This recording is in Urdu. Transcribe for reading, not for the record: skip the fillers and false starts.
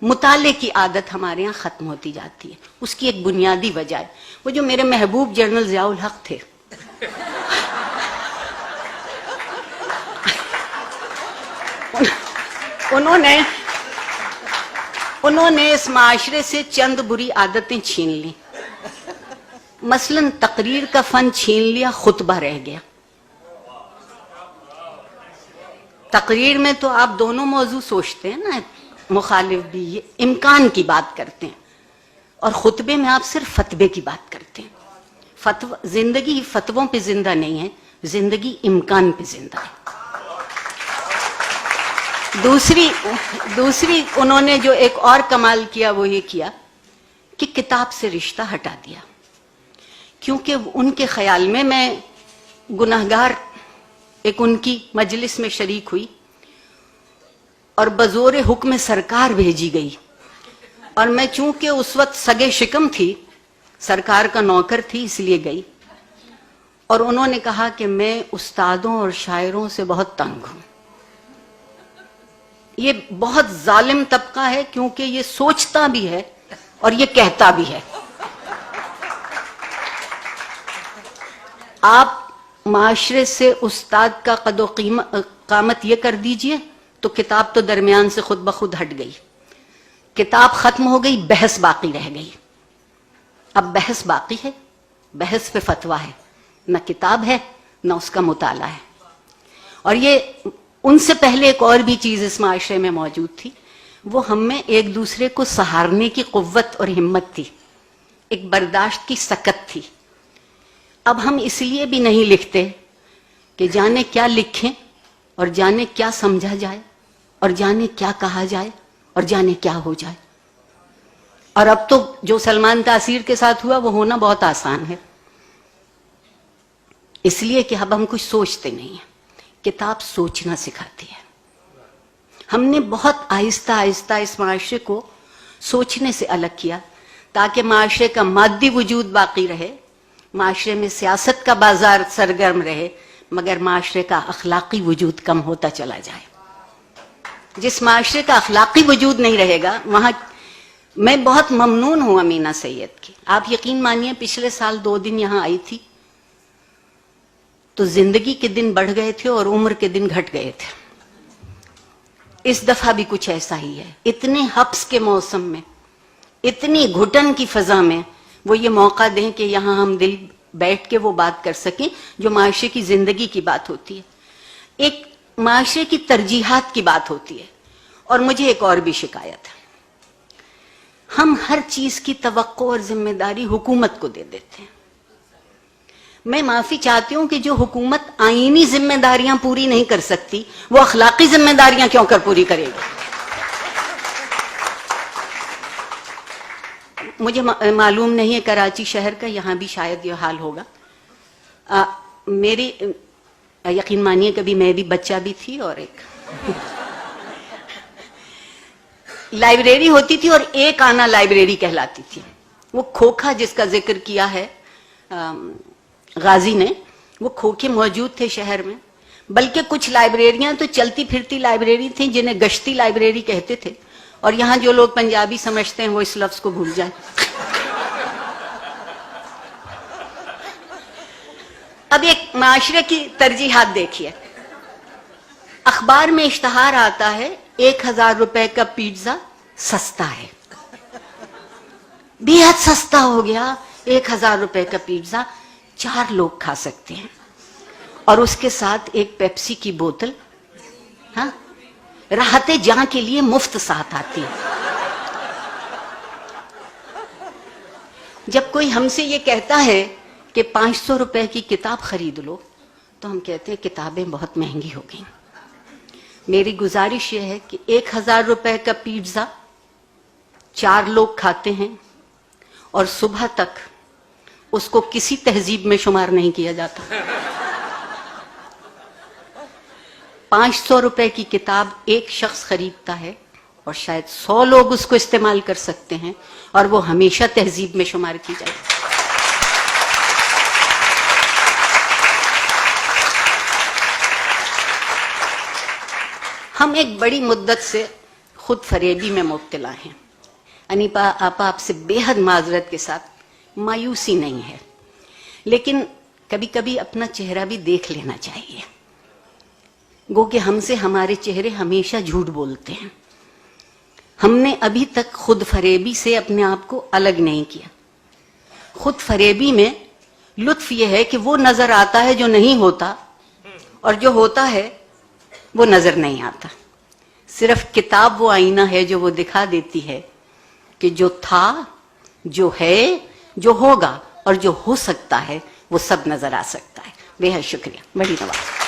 مطالعے کی عادت ہمارے یہاں ختم ہوتی جاتی ہے. اس کی ایک بنیادی وجہ ہے وہ جو میرے محبوب جنرل ضیاء الحق تھے. انہوں نے اس معاشرے سے چند بری عادتیں چھین لی. مثلا تقریر کا فن چھین لیا، خطبہ رہ گیا. تقریر میں تو آپ دونوں موضوع سوچتے ہیں نا، مخالف بھی، یہ امکان کی بات کرتے ہیں، اور خطبے میں آپ صرف فتوے کی بات کرتے ہیں. زندگی فتووں پہ زندہ نہیں ہے، زندگی امکان پہ زندہ ہے. دوسری انہوں نے جو ایک اور کمال کیا وہ یہ کیا کہ کتاب سے رشتہ ہٹا دیا. کیونکہ ان کے خیال میں گناہگار ایک ان کی مجلس میں شریک ہوئی اور بزور حکم سرکار بھیجی گئی، اور میں چونکہ اس وقت سگے شکم تھی، سرکار کا نوکر تھی، اس لیے گئی. اور انہوں نے کہا کہ میں استادوں اور شاعروں سے بہت تنگ ہوں. یہ بہت ظالم طبقہ ہے کیونکہ یہ سوچتا بھی ہے اور یہ کہتا بھی ہے. آپ معاشرے سے استاد کا قد و قامت یہ کر دیجئے تو کتاب تو درمیان سے خود بخود ہٹ گئی. کتاب ختم ہو گئی، بحث باقی رہ گئی. اب بحث باقی ہے، بحث پہ فتویٰ ہے، نہ کتاب ہے نہ اس کا مطالعہ ہے. اور یہ ان سے پہلے ایک اور بھی چیز اس معاشرے میں موجود تھی، وہ ہم میں ایک دوسرے کو سہارنے کی قوت اور ہمت تھی، ایک برداشت کی سکت تھی. اب ہم اس لیے بھی نہیں لکھتے کہ جانے کیا لکھیں اور جانے کیا سمجھا جائے اور جانے کیا کہا جائے اور جانے کیا ہو جائے. اور اب تو جو سلمان تاثیر کے ساتھ ہوا وہ ہونا بہت آسان ہے، اس لیے کہ اب ہم کچھ سوچتے نہیں ہیں. کتاب سوچنا سکھاتی ہے. ہم نے بہت آہستہ آہستہ اس معاشرے کو سوچنے سے الگ کیا تاکہ معاشرے کا مادی وجود باقی رہے، معاشرے میں سیاست کا بازار سرگرم رہے، مگر معاشرے کا اخلاقی وجود کم ہوتا چلا جائے. جس معاشرے کا اخلاقی وجود نہیں رہے گا وہاں میں بہت ممنون ہوں امینہ سید کی. آپ یقین مانیے پچھلے سال 2 دن یہاں آئی تھی تو زندگی کے دن بڑھ گئے تھے اور عمر کے دن گھٹ گئے تھے. اس دفعہ بھی کچھ ایسا ہی ہے. اتنے حبس کے موسم میں، اتنی گھٹن کی فضا میں وہ یہ موقع دیں کہ یہاں ہم دل بیٹھ کے وہ بات کر سکیں جو معاشرے کی زندگی کی بات ہوتی ہے، ایک معاشرے کی ترجیحات کی بات ہوتی ہے. اور مجھے ایک اور بھی شکایت ہے، ہم ہر چیز کی توقع اور ذمہ داری حکومت کو دے دیتے ہیں. میں معافی چاہتی ہوں کہ جو حکومت آئینی ذمہ داریاں پوری نہیں کر سکتی وہ اخلاقی ذمہ داریاں کیوں کر پوری کرے گی. مجھے معلوم نہیں ہے کراچی شہر کا، یہاں بھی شاید یہ حال ہوگا. میری یقین مانیے کبھی میں بھی بچہ بھی تھی اور ایک لائبریری ہوتی تھی اور ایک آنا لائبریری کہلاتی تھی. وہ کھوکھا جس کا ذکر کیا ہے غازی نے، وہ کھوکھے موجود تھے شہر میں، بلکہ کچھ لائبریریاں تو چلتی پھرتی لائبریری تھیں جنہیں گشتی لائبریری کہتے تھے. اور یہاں جو لوگ پنجابی سمجھتے ہیں وہ اس لفظ کو بھول جائیں. اب ایک معاشرے کی ترجیحات دیکھیے. اخبار میں اشتہار آتا ہے 1000 روپے کا پیزا سستا ہے، بے حد سستا ہو گیا. 1000 روپے کا پیزا 4 لوگ کھا سکتے ہیں، اور اس کے ساتھ ایک پیپسی کی بوتل راحت جاں کے لیے مفت ساتھ آتی ہے. جب کوئی ہم سے یہ کہتا ہے کہ 500 روپے کی کتاب خرید لو تو ہم کہتے ہیں کتابیں بہت مہنگی ہو گئیں. میری گزارش یہ ہے کہ 1000 روپے کا پیزا 4 لوگ کھاتے ہیں اور صبح تک اس کو کسی تہذیب میں شمار نہیں کیا جاتا. 500 روپے کی کتاب ایک شخص خریدتا ہے اور شاید 100 لوگ اس کو استعمال کر سکتے ہیں اور وہ ہمیشہ تہذیب میں شمار کی جائے. ہم ایک بڑی مدت سے خود فریبی میں مبتلا ہیں. انیپا آپا آپ سے بے حد معذرت کے ساتھ مایوسی نہیں ہے، لیکن کبھی کبھی اپنا چہرہ بھی دیکھ لینا چاہیے. گو کہ ہم سے ہمارے چہرے ہمیشہ جھوٹ بولتے ہیں. ہم نے ابھی تک خود فریبی سے اپنے آپ کو الگ نہیں کیا. خود فریبی میں لطف یہ ہے کہ وہ نظر آتا ہے جو نہیں ہوتا، اور جو ہوتا ہے وہ نظر نہیں آتا. صرف کتاب وہ آئینہ ہے جو وہ دکھا دیتی ہے کہ جو تھا، جو ہے، جو ہوگا اور جو ہو سکتا ہے وہ سب نظر آ سکتا ہے. بے حد شکریہ، بڑی نواز.